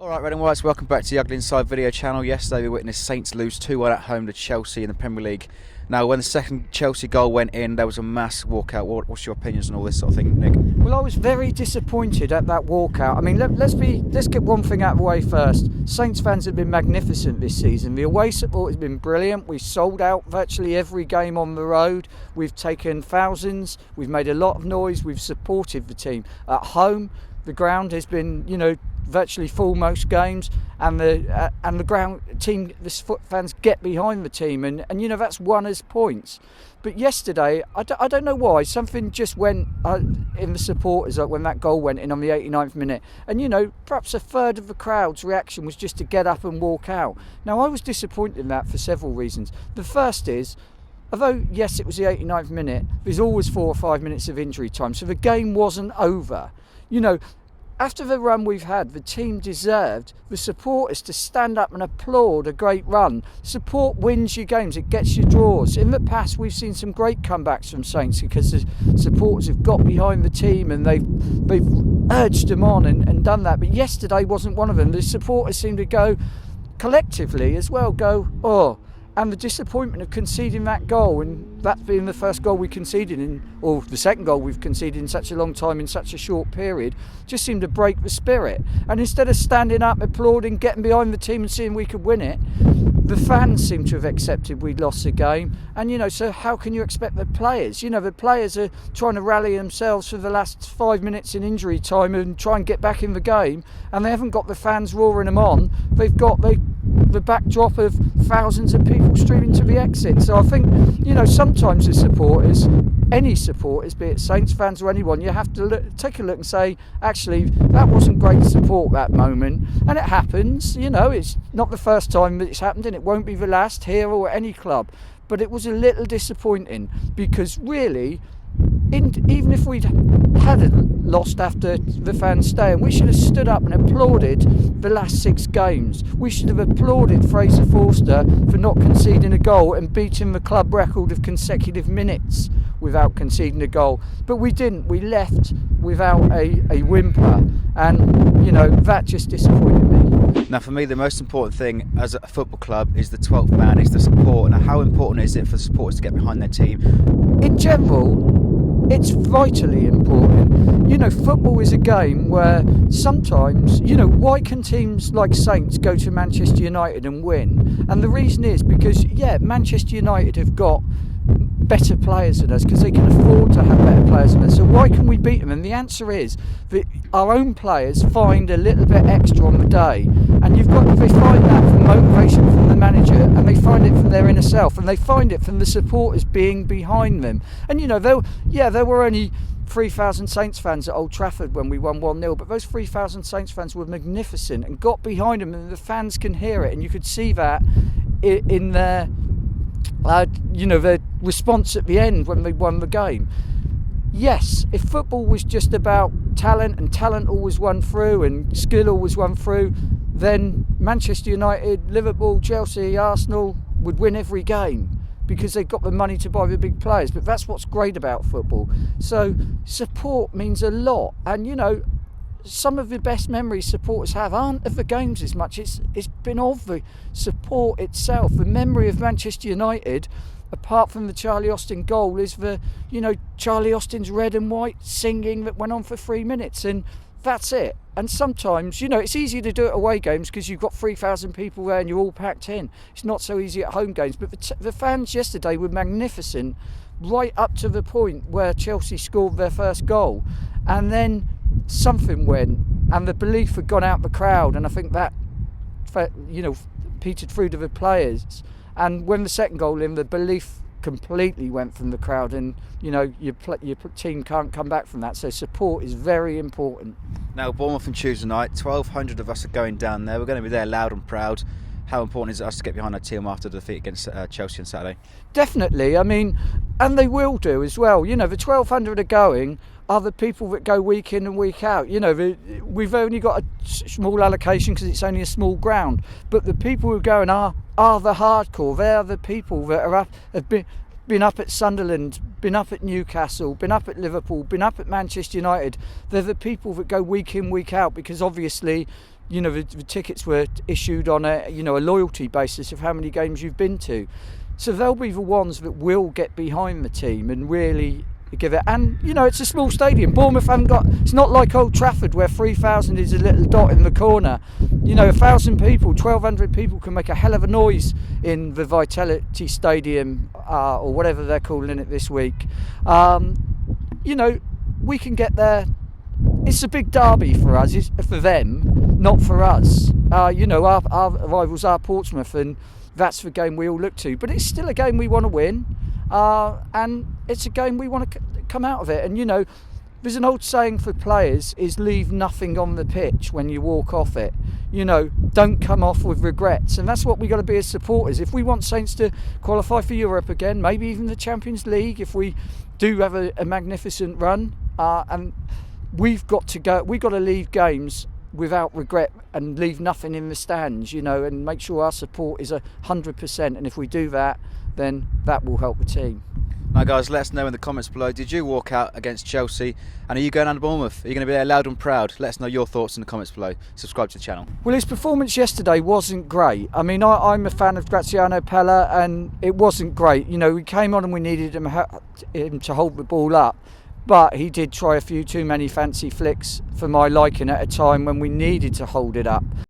Alright, Red and Whites, welcome back to the Ugly Inside video channel. Yesterday we witnessed Saints lose 2-1 at home to Chelsea in the Premier League. Now, when the second Chelsea goal went in, there was a mass walkout. What's your opinions on all this sort of thing, Nick? Well, I was very disappointed at that walkout. I mean, let's get one thing out of the way first. Saints fans have been magnificent this season. The away support has been brilliant. We've sold out virtually every game on the road. We've taken thousands. We've made a lot of noise. We've supported the team. At home, the ground has been, virtually full most games, and the ground team, the fans get behind the team, and that's won us points. But yesterday, I don't know why, something just went in the supporters when that goal went in on the 89th minute, and perhaps a third of the crowd's reaction was just to get up and walk out. Now, I was disappointed in that for several reasons. The first is, although yes, it was the 89th minute, there's always 4 or 5 minutes of injury time, so the game wasn't over. After the run we've had, the team deserved the supporters to stand up and applaud a great run. Support wins you games, it gets you draws. In the past, we've seen some great comebacks from Saints because the supporters have got behind the team and they've urged them on and done that. But yesterday wasn't one of them. The supporters seemed to go collectively as well, and the disappointment of conceding that goal, and that being the first goal we conceded or the second goal we've conceded in such a long time, in such a short period, just seemed to break the spirit. And instead of standing up, applauding, getting behind the team and seeing we could win it, the fans seem to have accepted we'd lost the game. And, so how can you expect the players? The players are trying to rally themselves for the last 5 minutes in injury time and try and get back in the game, and they haven't got the fans roaring them on. They've got the backdrop of thousands of people streaming to the exit. So I think, sometimes the supporters, any supporters, be it Saints fans or anyone, you have to take a look and say, actually, that wasn't great support, that moment. And it happens, it's not the first time that it's happened, and it won't be the last here or at any club. But it was a little disappointing because really, even if we'd had lost after the fans staying, we should have stood up and applauded the last 6 games. We should have applauded Fraser Forster for not conceding a goal and beating the club record of consecutive minutes without conceding a goal. But we didn't. We left without a whimper, and that just disappointed me. Now, for me, the most important thing as a football club is the 12th man, is the support. Now, how important is it for supporters to get behind their team? In general, it's vitally important. Football is a game where sometimes, why can teams like Saints go to Manchester United and win? And the reason is because, Manchester United have got better players than us because they can afford to have better players than us. So why can we beat them? And the answer is that our own players find a little bit extra on the day, and they find that from motivation from the manager, and they find it from their inner self, and they find it from the supporters being behind them. And there were only 3,000 Saints fans at Old Trafford when we won 1-0, but those 3,000 Saints fans were magnificent and got behind them, and the fans can hear it, and you could see that in their their response at the end when they won the game. Yes, if football was just about talent, and talent always won through and skill always won through, then Manchester United, Liverpool, Chelsea, Arsenal would win every game because they've got the money to buy the big players. But that's what's great about football. So support means a lot, and some of the best memories supporters have aren't of the games as much. It's been of the support itself. The memory of Manchester United, apart from the Charlie Austin goal, is Charlie Austin's red and white singing that went on for 3 minutes, and that's it. And sometimes, it's easy to do it away games because you've got 3,000 people there and you're all packed in. It's not so easy at home games. But the fans yesterday were magnificent right up to the point where Chelsea scored their first goal. And then something went, and the belief had gone out the crowd, and I think that petered through to the players. And when the second goal in, the belief completely went from the crowd, and your team can't come back from that. So support is very important. Now, Bournemouth on Tuesday night, 1,200 of us are going down there. We're going to be there loud and proud. How important is it us to get behind our team after the defeat against Chelsea on Saturday? Definitely. I mean, and they will do as well. The 1,200 are going are the people that go week in and week out. We've only got a small allocation because it's only a small ground, but the people who are going are the hardcore. They are the people that have been up at Sunderland, been up at Newcastle, been up at Liverpool, been up at Manchester United. They're the people that go week in, week out, because obviously the tickets were issued on a loyalty basis of how many games you've been to. So they'll be the ones that will get behind the team and really give it. And it's a small stadium. Bournemouth haven't got. It's not like Old Trafford where 3,000 is a little dot in the corner. 1,000 people, 1,200 people can make a hell of a noise in the Vitality Stadium or whatever they're calling it this week. We can get there. It's a big derby for us, for them, not for us. Our rivals are Portsmouth, and that's the game we all look to. But it's still a game we want to win, and it's a game we want to come out of it. And there's an old saying for players is leave nothing on the pitch when you walk off it. Don't come off with regrets, and that's what we got to be as supporters. If we want Saints to qualify for Europe again, maybe even the Champions League, if we do have a magnificent run, and we've got to leave games without regret and leave nothing in the stands, and make sure our support is 100%. And if we do that, then that will help the team. Now, guys, let us know in the comments below. Did you walk out against Chelsea? And are you going down to Bournemouth? Are you going to be there loud and proud? Let us know your thoughts in the comments below. Subscribe to the channel. Well, his performance yesterday wasn't great. I mean, I'm a fan of Graziano Pella, and it wasn't great. We came on and we needed him to hold the ball up. But he did try a few too many fancy flicks for my liking at a time when we needed to hold it up.